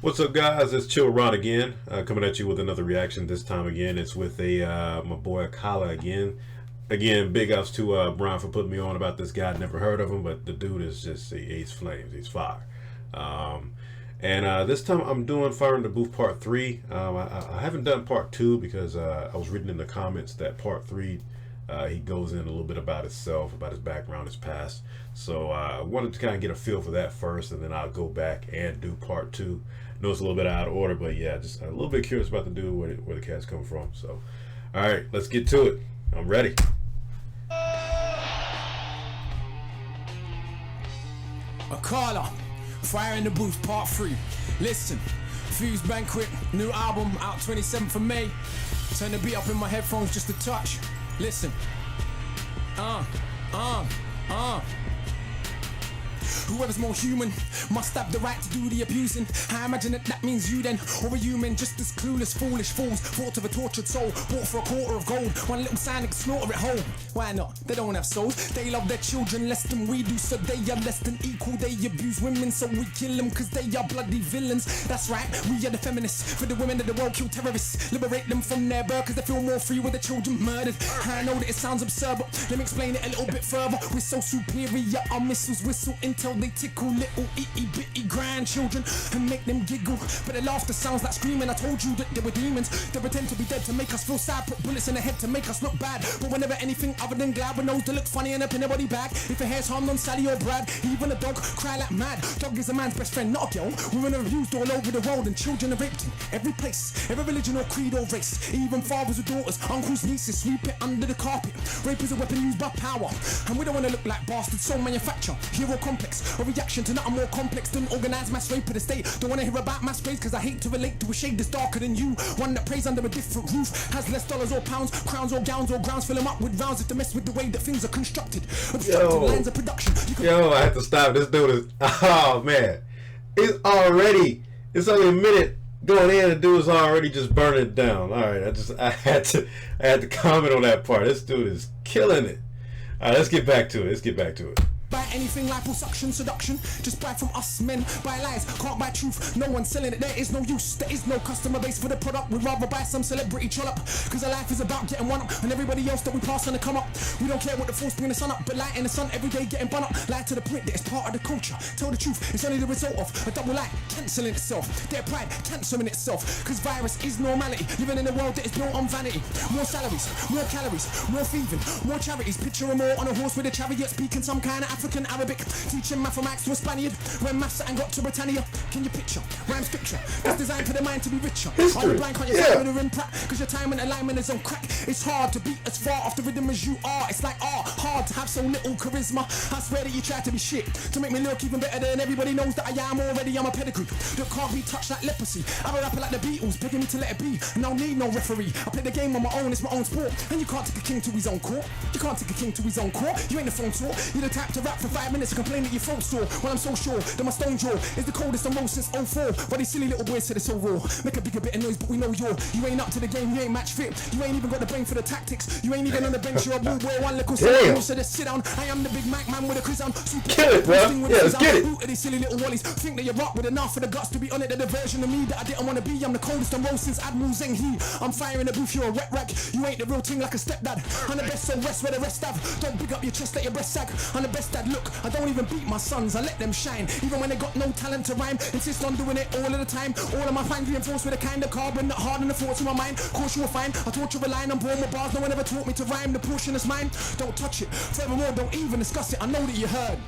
What's up, guys? It's Chill Ron again, coming at you with another reaction. This time again, it's with my boy Akala again. Again, big ups to Brian for putting me on about this guy. Never heard of him, but the dude is he's flames. He's fire. And this time I'm doing Fire in the Booth Part 3. I haven't done Part 2 because I was reading in the comments that Part 3 he goes in a little bit about himself, about his background, his past. So I wanted to kind of get a feel for that first, and then I'll go back and do Part 2. I know it's a little bit out of order, but yeah, just a little bit curious about the dude, where the cat's come from. So, all right, let's get to it. I'm ready. Akala Fire in the Booth Part 3. Listen, Fuse Banquet, new album out 27th of May. Turn the beat up in my headphones just a touch. Listen. Whoever's more human must have the right to do the abusing. I imagine that means you then, or a human just as clueless, foolish fools. Thought of a tortured soul, bought for a quarter of gold. One little sign can slaughter it whole. Why not? They don't have souls. They love their children less than we do, so they are less than equal. They abuse women, so we kill them, cause they are bloody villains. That's right, we are the feminists. For the women of the world, kill terrorists. Liberate them from their birth, cause they feel more free with their children murdered. I know that it sounds absurd, but let me explain it a little bit further. We're so superior, our missiles whistle until they tickle little itty bitty grandchildren and make them giggle. But their laughter sounds like screaming. I told you that they were demons. They pretend to be dead to make us feel sad, put bullets in the head to make us look bad. But we're never anything other than glad. With nose that look funny and up in their body bag. If a hair's harmed on Sally or Brad, even a dog cry like mad. Dog is a man's best friend, not a girl. Women are abused all over the world and children are raped in every place, every religion or creed or race. Even fathers or daughters, uncles, nieces, sweep it under the carpet. Rape is a weapon used by power, and we don't want to look like bastards. So manufacture hero complex, a reaction to nothing more complex than organized mass rape of the state. Don't want to hear about mass graves, cause I hate to relate to a shade that's darker than you. One that prays under a different roof, has less dollars or pounds, crowns or gowns or grounds. Fill them up with rounds if they mess with the way that things are constructed. Obstructed lines of production. I have to stop. This dude is, oh man, it's only a minute going in, and dude is already just burning it down. All right, I had to comment on that part. This dude is killing it. All right, let's get back to it. Buy anything, liposuction, seduction. Just buy from us men. Buy lies, can't buy truth. No one's selling it, there is no use. There is no customer base for the product. We'd rather buy some celebrity trollop, cause our life is about getting one up, and everybody else that we pass on to come up. We don't care what the force bring the sun up, but light in the sun every day getting bun up. Lie to the point that it's part of the culture. Tell the truth, it's only the result of a double lie cancelling itself. Their pride cancelling itself, cause virus is normality. Living in a world that is built on vanity. More salaries, more calories, more thieving, more charities. Picture them all on a horse with a chariot, speaking some kind of African Arabic, teaching mathematics to a Spaniard when maths and got to Britannia. Can you picture? Rhyme scripture that's designed for the mind to be richer. Are you blind? Can't you find with a rim pratt? Cause your time and alignment is on crack. It's hard to beat as far off the rhythm as you are. It's like hard to have so little charisma. I swear that you try to be shit to make me look even better than everybody knows that I am already. I'm a pedigree that can't be touched like leprosy. I'm a rapper like the Beatles, begging me to let it be, and I don't need no referee. I play the game on my own, it's my own sport, and you can't take a king to his own court. You can't take a king to his own court. You ain't the phone tour. You're the type to rap for 5 minutes and complain that your throat sore. Well, I'm so sure that my stone jaw is the coldest and most since '04. But these silly little boys said it's so raw. Make a bigger bit of noise, but we know you ain't up to the game. You ain't match fit. You ain't even got the brain for the tactics. You ain't even on the bench. You're a blue boy, one little son. So just sit down. I am the big Mac man with a quiz on. Kill it, bro. Yeah, let's get it. Who are these silly little wallies? Think that you're rock with enough for the guts to be on it. They're the version of me that I didn't want to be. I'm the coldest and most since Admiral Zheng He. I'm firing the booth. You're a wet rag. You ain't the real thing like a stepdad. I'm the best, so rest where the rest have. Don't pick up your chest, let your breast sag. I'm the best dad. Look, I don't even beat my sons. I let them shine, even when they got no talent to rhyme. Insist on doing it all of the time. All of my fine reinforced with a kind of carbon that harden the thoughts in my mind. Course you will find I taught you a line. I'm born with bars. No one ever taught me to rhyme. The portion is mine. Don't touch it. Furthermore, don't even discuss it. I know that you heard.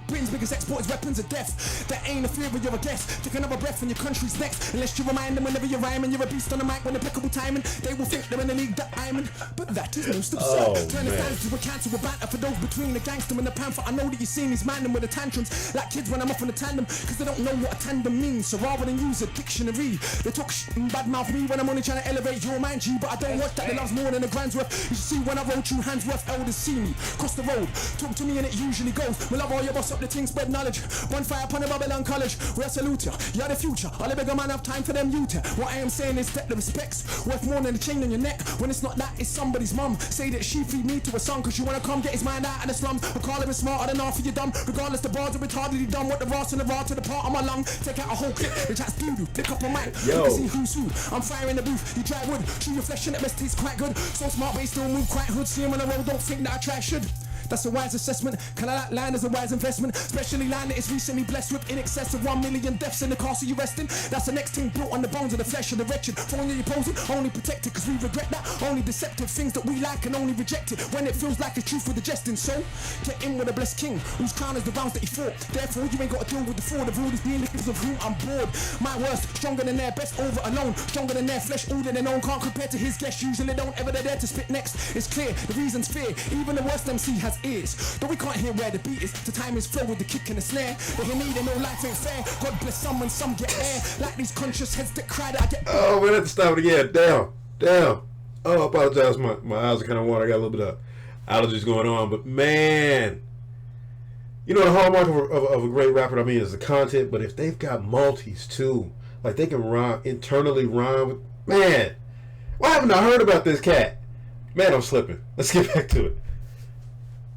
Britain's biggest export is weapons of death. That ain't a fear when you're a guest. Take another breath and your country's next. Unless you remind them whenever you rhyme and you're a beast on the mic when impeccable timing. They will think they're in the league that I'm in. But that is most absurd. Turn the fans to a cancer with banter for those between the gangster and the panther. I know that you see me minding with the tantrums like kids when I'm off on the tandem, cause they don't know what a tandem means. So rather than use a dictionary, they talk shit and badmouth me when I'm only trying to elevate your mind, G. But I don't watch that, they love's more than a grand's worth. You should see when I roll true hands worth, elders see me cross the road. Talk to me and it usually goes. We love all your boss up the thing, spread knowledge. Bonfire upon the Babylon College. We salute you. You're the future. All the bigger man have time for them youth. What I am saying is that the respects worth more than the chain on your neck. When it's not that, it's somebody's mum. Say that she feed me to a son, cause you wanna come get his mind out of the slums. I call him smarter than half of you dumb. Regardless, the bars are retardedly dumb. What the Ross and the raw to the part of my lung. Take out a whole clip. The chat's doo-doo. Pick up a mic. Yo. You can see who's who. I'm fire in the booth. You dry wood. Chew your flesh and it best tastes quite good. So smart, but you still move quite hood. See him on the road, don't think that I try should. That's a wise assessment. Can I that line as a wise investment? Especially land that is recently blessed with in excess of 1 million deaths in the castle you resting. That's the next thing built on the bones of the flesh of the wretched. Phone you posing, only protected cause we regret that. Only deceptive things that we like and only reject it when it feels like the truth with the jesting. So get in with a blessed king whose crown is the rounds that he fought. Therefore you ain't got to deal with the fraud of all these beings of whom I'm bored. My worst, stronger than their best over alone. Stronger than their flesh, older than own. Can't compare to his guests. Usually don't ever dare to spit next. It's clear, the reason's fear. Even the worst MC has ears. Though we can't hear where the beat is. The time is flow with the kick and the snare. They hear me, they know life ain't fair. God bless some and some get air. Like these conscious heads that cry that I get. Oh, we have to stop it again. Down. Oh, I apologize. My eyes are kind of watering. I got a little bit of allergies going on. But man, you know the hallmark of a great rapper, I mean, is the content. But if they've got multis too, like they can internally rhyme with, man, why haven't I heard about this cat? Man, I'm slipping. Let's get back to it.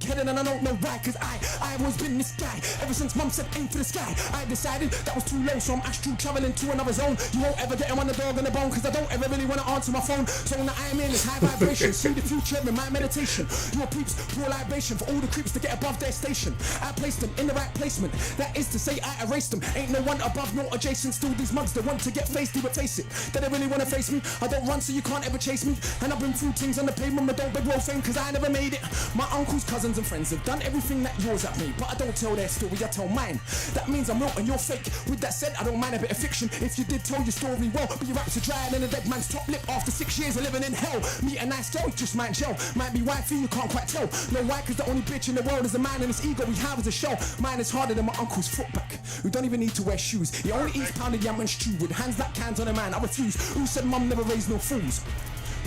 And I don't know why, cause I always been this guy. Ever since mum said aim for the sky, I decided that was too low, so I'm astral traveling to another zone. You won't ever get him on the dog on the bone, cause I don't ever really wanna answer my phone. So now I am in this high vibration, see the future in my meditation. Your peeps, pure libation for all the creeps to get above their station. I placed them in the right placement, that is to say I erased them. Ain't no one above nor adjacent, still these mugs that want to get faced, but face it. They don't really wanna face me, I don't run so you can't ever chase me. And I've been through things on the pavement, but don't beg roll fame, cause I never made it. My uncles, cousins and friends have done everything that yours have made, but I don't tell their story, I tell mine. That means I'm real and you're fake. With that said, I don't mind a bit of fiction if you did tell your story well, but your raps are dry and a dead man's top lip after 6 years of living in hell. Meet a nice girl, just might gel. Might be wifey, you can't quite tell. No, why? Cause the only bitch in the world is a man and his ego we have is a shell. Mine is harder than my uncle's foot back, who don't even need to wear shoes. He only eats pounded yam and stew with hands like cans on a man. I refuse. Who said mum never raised no fools?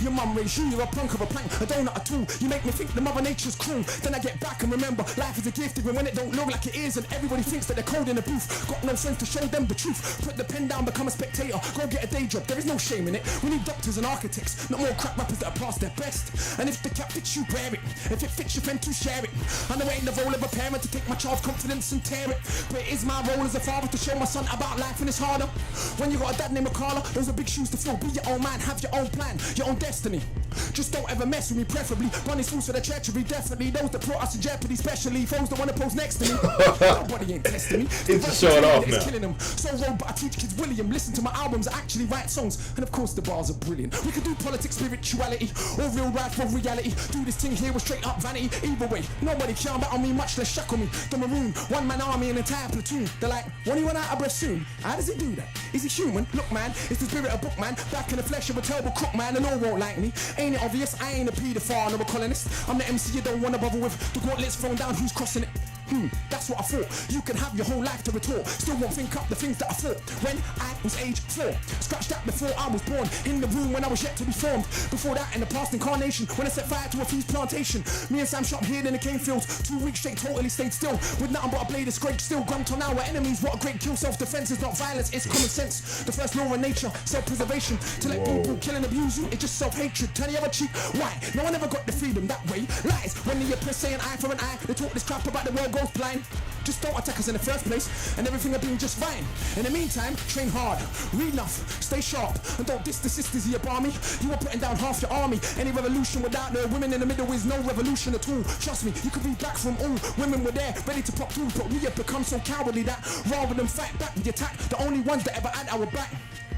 Your mum raised you, you're a punk of a plank, a donut, a tool. You make me think the mother nature's cruel. Then I get back and remember, life is a gift even when it don't look like it is. And everybody thinks that they're cold in the booth. Got no sense to show them the truth. Put the pen down, become a spectator. Go get a day job, there is no shame in it. We need doctors and architects, not more crap rappers that are past their best. And if the cap fits you, wear it. If it fits your friend, to share it. I know it ain't the role of a parent to take my child's confidence and tear it. But it is my role as a father to show my son about life and it's harder. When you got a dad named Akala, those are big shoes to fill. Be your own man, have your own plan, your own destiny. Just don't ever mess with me, preferably. Bunny's fools for the treachery, definitely. Those that put us in jeopardy, especially foes that wanna pose next to me. Nobody ain't testing me. It's a short off now. Killing them. So road, but I teach kids William. Listen to my albums, I actually write songs. And of course the bars are brilliant. We could do politics, spirituality, or real life for reality. Do this thing here with straight up vanity. Either way, nobody can battle me, much less shackle me. The maroon, one man army, an entire platoon. They're like, when he run out of breath soon? How does he do that? Is he human? Look man, it's the spirit of book man. Back in the flesh of a terrible crook man, and all won't like me. Ain't it obvious? I ain't a paedophile nor a colonist. I'm the MC you don't wanna bother with. The gauntlet's thrown down, who's crossing it? That's what I thought. You can have your whole life to retort. Still won't think up the things that I thought when I was age 4. Scratched that before I was born. In the room when I was yet to be formed. Before that in the past incarnation, when I set fire to a feast plantation. Me and Sam shot here in the cane fields. 2 weeks straight totally stayed still. With nothing but a blade of scrape still. Grumped on our enemies. What a great kill. Self-defense is not violence, it's common sense. The first law of nature, self-preservation. To let people kill and abuse you, it's just self-hatred. Turn the other cheek. Why? No one ever got the freedom that way. Lies. When the oppressed say an eye for an eye, they talk this crap about the world goes blind. Just don't attack us in the first place, and everything will be just fine. In the meantime, train hard, read enough, stay sharp, and don't diss the sisters of your barmy. You are putting down half your army. Any revolution without the women in the middle is no revolution at all. Trust me, you could be back from all. Women were there, ready to pop tools, but we have become so cowardly that rather than fight back, we attack the only ones that ever had our back.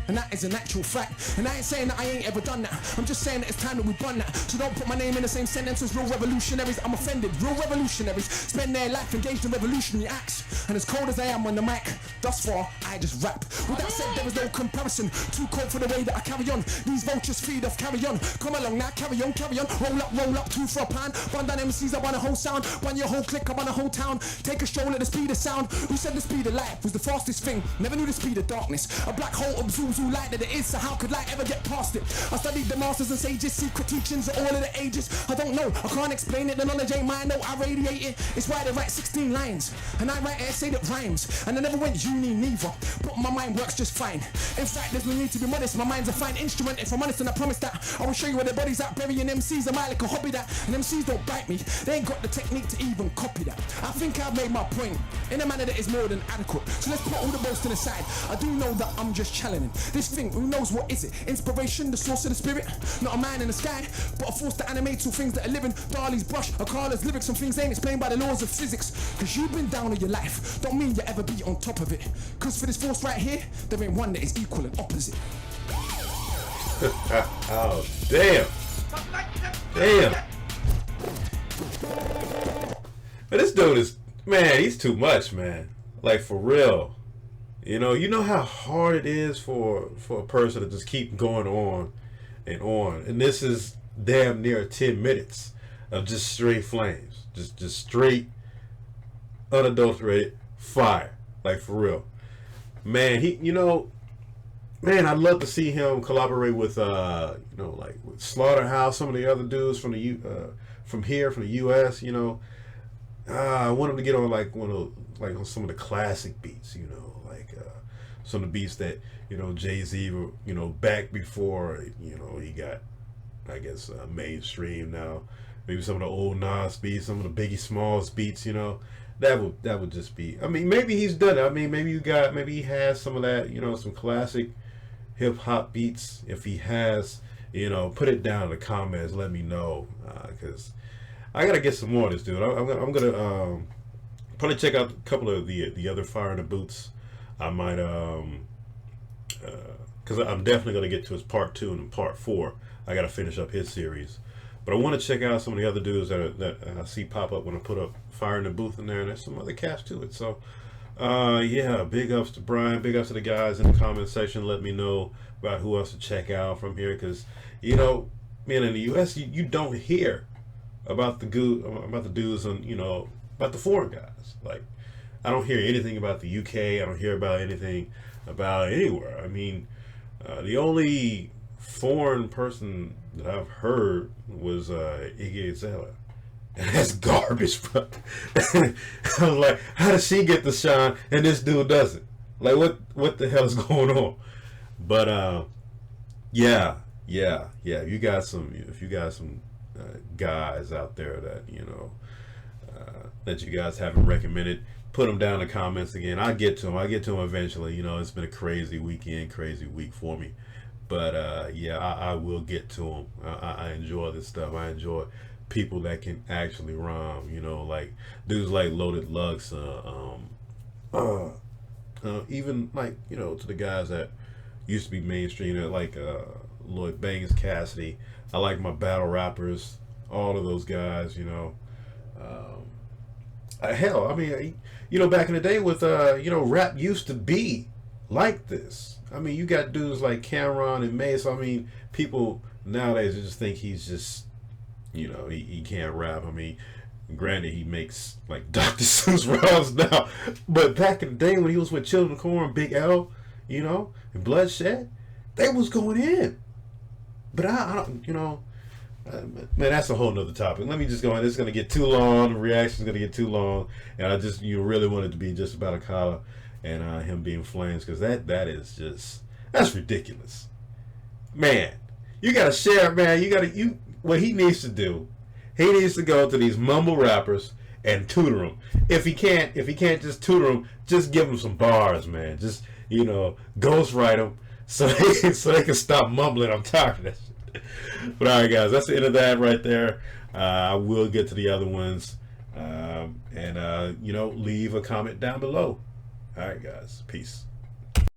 And that is an actual fact. And I ain't saying that I ain't ever done that. I'm just saying that it's time that we done that. So don't put my name in the same sentence as real revolutionaries. I'm offended. Real revolutionaries spend their life engaged in revolutionary acts. And as cold as I am on the mic, thus far, I just rap. With that said, there is no comparison. Too cold for the way that I carry on. These vultures feed off, carry on. Come along now, carry on, carry on. Roll up, 2 for a pound. Run down MCs, I want a whole sound. Run your whole clique, I want a whole town. Take a stroll at the speed of sound. Who said the speed of light was the fastest thing? Never knew the speed of darkness. A black hole absorbs too light that it is, so how could light ever get past it? I studied the masters and sages, secret teachings of all of the ages. I don't know, I can't explain it, the knowledge ain't mine, no, I radiate it. It's why they write 16 lines, and I write an essay that rhymes. And I never went uni neither, but my mind works just fine. In fact, there's no need to be modest, my mind's a fine instrument if I'm honest, and I promise that I will show you where the body's at. Burying MCs, am I like a hobby that? And MCs don't bite me, they ain't got the technique to even copy that. I think I've made my point in a manner that is more than adequate. So let's put all the boasting aside. I do know that I'm just challenging this thing. Who knows what is it? Inspiration, the source of the spirit. Not a man in the sky, but a force that animates all things that are living. Dali's brush, Akala's lyrics, some things ain't explained by the laws of physics. Cause you've been down in your life, don't mean you ever be on top of it. Cause for this force right here, there ain't one that is equal and opposite. Oh, damn. Damn. Man, this dude is, man, he's too much, man. Like, for real. You know how hard it is for a person to just keep going on and on. And this is damn near 10 minutes of just straight flames. Just straight, unadulterated fire. Like, for real. Man, man, I'd love to see him collaborate with, like with Slaughterhouse, some of the other dudes from the from the U.S. I want him to get on like on some of the classic beats, like some of the beats that Jay-Z, back before he got, I guess, mainstream now. Maybe some of the old Nas beats, some of the Biggie Smalls beats, that would just be. I mean, maybe he's done it. I mean, maybe he has some of that, some classic hip hop beats. If he has, put it down in the comments. Let me know, because I gotta get some more of this dude. I'm gonna probably check out a couple of the other Fire in the Boots. I might because I'm definitely gonna get to his part 2 and part 4. I gotta finish up his series. But I want to check out some of the other dudes that I see pop up when I put up Fire in the Booth in there, and there's some other cast to it. So, yeah, big ups to Brian, big ups to the guys in the comment section. Let me know about who else to check out from here, because man, in the U.S. you don't hear about the dudes on about the foreign guys. Like, I don't hear anything about the UK. I don't hear about anything about anywhere. I mean, the only foreign person that I've heard was Iggy Azalea, and that's garbage, bro. I was like, how does she get the shine and this dude doesn't? Like, what the hell is going on? But yeah. If you got some guys out there that that you guys haven't recommended, put them down in the comments again. I'll get to them eventually. It's been a crazy weekend, crazy week for me. But yeah, I will get to them. I enjoy this stuff. I enjoy people that can actually rhyme. Like dudes like Loaded Lux. Even like to the guys that used to be mainstream, like Lloyd Banks, Cassidy. I like my battle rappers. All of those guys. Hell, I mean, back in the day with rap used to be like this. I mean, you got dudes like Cameron and Mace. I mean, people nowadays just think he's just, he can't rap. I mean, granted, he makes like Dr. Seuss rhymes now, but back in the day when he was with Children of Corn, Big L, and Bloodshed, they was going in. But I don't, man, that's a whole nother topic. Let me just go on. This is gonna get too long. The reaction's gonna get too long, and I just really want it to be just about Akala and him being flames, because that's ridiculous, man. You gotta share, man. What he needs to do, he needs to go to these mumble rappers and tutor them. If he can't just tutor them, just give them some bars, man. Just ghostwrite them so they can stop mumbling. I'm tired of that shit. But all right, guys, that's the end of that right there. I will get to the other ones, and leave a comment down below. All right, guys. Peace.